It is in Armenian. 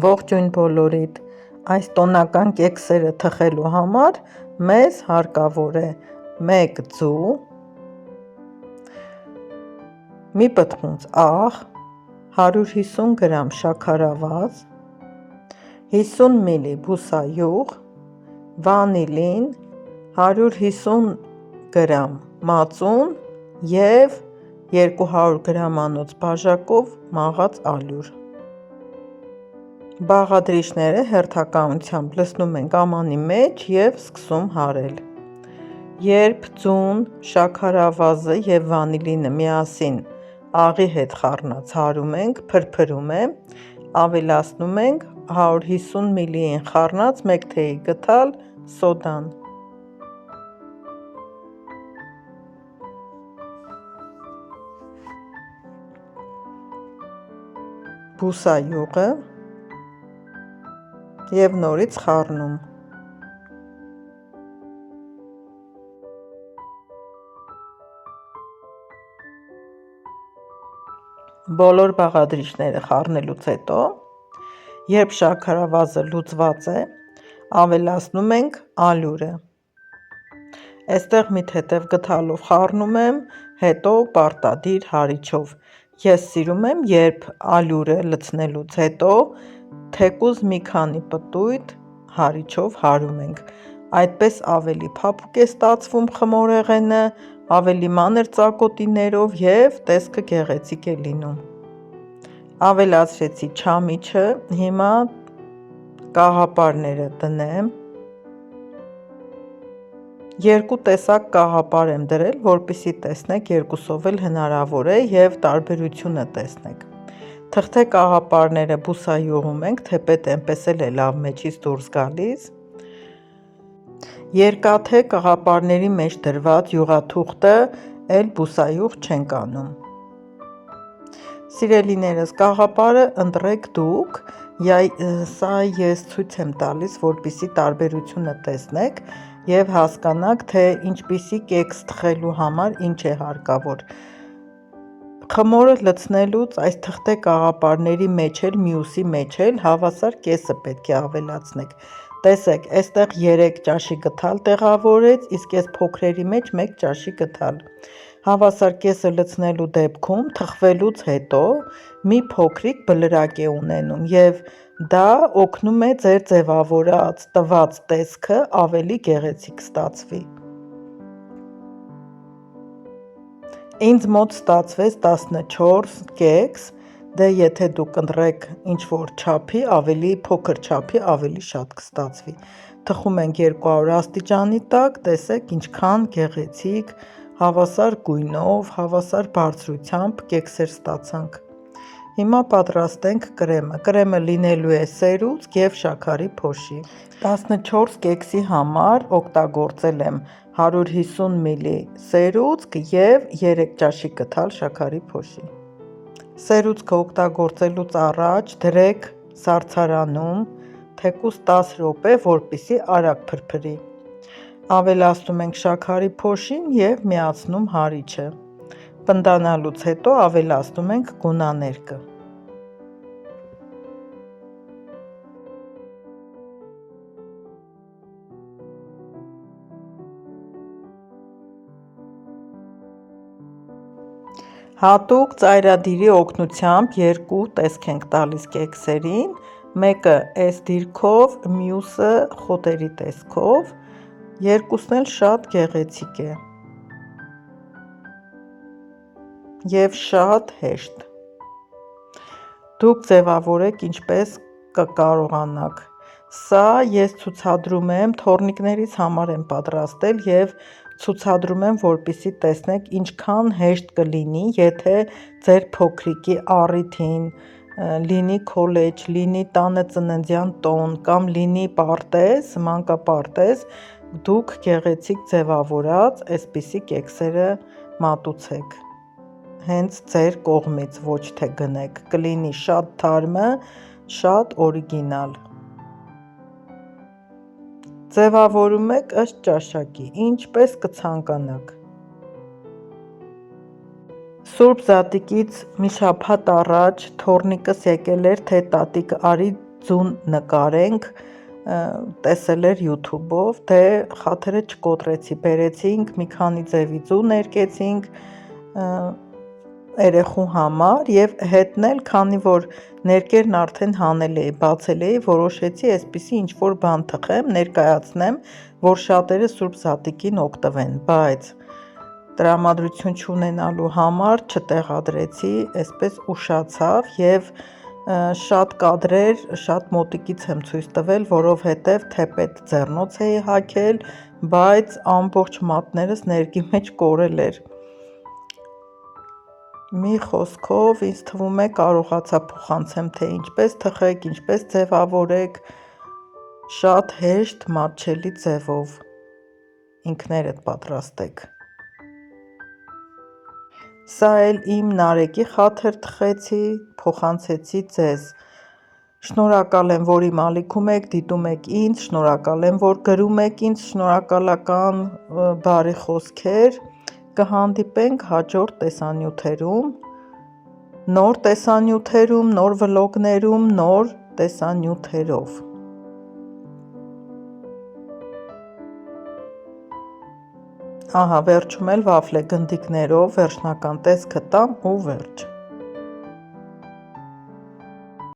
Ողջույն բոլորիդ, այս տոնական կեքսերը թխելու համար մեզ հարկավոր է 1 ձու, մի պտղունց աղ, 150 գրամ շաքարավազ, 50 մլ բուսայուղ, վանիլին, 150 գրամ մածուն և 200 գրամանոց բաժակով մաղած ալյուր։ Բաղադրիչները հերթականությամբ լցնում ենք ամանի մեջ և սկսում հարել։ Երբ ձուն, շաքարավազը և վանիլինը միասին աղի հետ խառնած հարում ենք, փրփրում է, ավելացնում ենք 150 մլ-ին խառնած 1 թեյի գդալ սոդան։ Բուսայուղը և նորից խառնում։ Բոլոր բաղադրիչները խառնելուց հետո, երբ շաքարավազը լուծված է, ավելացնում ենք ալյուրը։ Այստեղ մի թեթև գդալով խառնում եմ, հետո պարտադիր հարիչով։ Ես սիրում եմ, երբ ալյուրը լցնելուց հետո թեկուզ մի քանի պտույտ հարիչով հարում ենք, այդպես ավելի փափուկ է ստացվում խմորեղենը, ավելի մանր ծակոտիներով և տեսքը գեղեցիկ է լինում։ Ավելացրեցի չամիչը, հիմա կաղապարները դնեմ։ Երկու տեսակ կաղապար եմ դրել, որպեսզի տեսնեք երկուսով էլ հնարավոր է և տարբերությունը տեսնեք։ Թղթե կաղապարները բուսայուղում ենք, թեպետ այնպես էլ է լավ մեջից դուրս գալիս։ Երկաթե կաղապարների մեջ դրված յուղաթուղթը էլ բուսայուղ չենք անում։ Սիրելիներս, կաղապարը ընտրեք դուք, սա ես ցույց եմ տալիս, որպեսզի տարբերությունը տեսնեք և հասկանաք, թե ինչպիսի կեքս թխելու համար ինչ է հարկավոր։ Խմորը լցնելուց այս թղթե կաղապարների մեջ էլ մյուսի մեջ էլ հավասար կեսը պետք է ավելացնեք։ Տեսեք, այստեղ 3 ճաշի գդալ տեղավորեց, իսկ այս փոքրերի մեջ 1 ճաշի գդալ։ Հավասար կեսը լցնելու դեպքում թխվելուց հետո մի փոքրիկ բլրակ է ունենում և դա օգնում է ձեր ձևավորած տված տեսքը ավելի գեղեցիկ ստացվի։ Ինձ մոտ ստացվեց 14 կեքս, դե եթե դուք ընտրեք ինչ-որ չափի, ավելի փոքր չափի, ավելի շատ կստացվի։ Թխում ենք 200 աստիճանի տակ, տեսեք ինչքան գեղեցիկ, հավասար գույնով, հավասար բարձրությամբ կեքսեր ստացանք։ Հիմա պատրաստենք կրեմը։ Կրեմը լինելու է սերուցք և շաքարի փոշի։ 14 կեքսի համար օգտագործել եմ 150 մլ սերուցք և 3 ճաշի գդալ շաքարի փոշի։ Սերուցքը օգտագործելուց առաջ դրեք սառցարանում թեկուզ 10 րոպե, որպեսզի արագ փրփրի։ Ավելացնում ենք շաքարի փոշին և միացնում հարիչը։ Պնդանալուց հետո ավելացնում ենք գունաներկը։ Հատուկ ծայրադիրի օգնությամբ 2 տեսք ենք տալիս կեքսերին, մեկը այս դիրքով, մյուսը խոտերի տեսքով, երկուսն էլ շատ գեղեցիկ է և շատ հեշտ։ Դուք ձևավորեք ինչպես կկարողանաք։ Սա ես ցուցադրում եմ, թոռնիկներիս համար եմ պատրաստել և ցուցադրում եմ, որպեսզի տեսնեք ինչքան հեշտ կլինի, եթե ձեր փոքրիկի առիթին, լինի քոլեջ, լինի տանը ծննդյան տոն կամ լինի պարտեզ, մանկապարտեզ, դուք գեղեցիկ ձևավորած այսպիսի կեքսերը մատուցեք։ Հենց ձեր կողմից, ոչ թե գնեք, կլինի շատ թարմը, շատ օրիգինալ։ Ձևավորում եք ըստ ճաշակի, ինչպես կցանկանաք։ Սուրբ Զատիկից մի շաբաթ առաջ թոռնիկս եկել էր, թե տատիկ արի ձուն նկարենք, տեսել էր YouTube-ով, դե խաթերը չկոտրեցի, բերեցինք, մի քանի ձևի ձու ներկեցինք երեխու համար եւ հետն էլ, քանի որ ներկերն արդեն հանել էի, բացել էի, որոշեցի այսպիսի ինչ-որ բան թխեմ, ներկայացնեմ, որ շատերը Սուրբ Զատիկին օգտվեն, բայց տրամադրություն չունենալու համար չտեղադրեցի, այսպես ուշացավ եւ շատ կադրեր, շատ մոտիկից եմ ցույց տվել, որովհետև թեպետ ձեռնոց էի հագել, բայց ամբողջ մատներս ներկի մեջ կորել էր։ Մի խոսքով ինձ թվում է կարողացա փոխանցեմ, թե ինչպես թխեք, ինչպես ձևավորեք, շատ հեշտ մատչելի ձևով ինքներդ պատրաստեք։ Սա էլ իմ Նարեկի խաթր թխեցի, փոխանցեցի ձեզ։ Շնորհակալ եմ, որ իմ ալիքում եք, դիտում եք ինձ, շնորհակալ եմ, որ գրում եք ինձ շնորհակալական բարի խոսքեր։ Կհանդիպենք հաջորդ տեսանյութերում, նոր տեսանյութերում, նոր վլոգներում, նոր տեսանյութերով։ Ահա, վերջում էլ վաֆլ է գնդիկներով, վերջնական տեսքը տամ ու վերջ։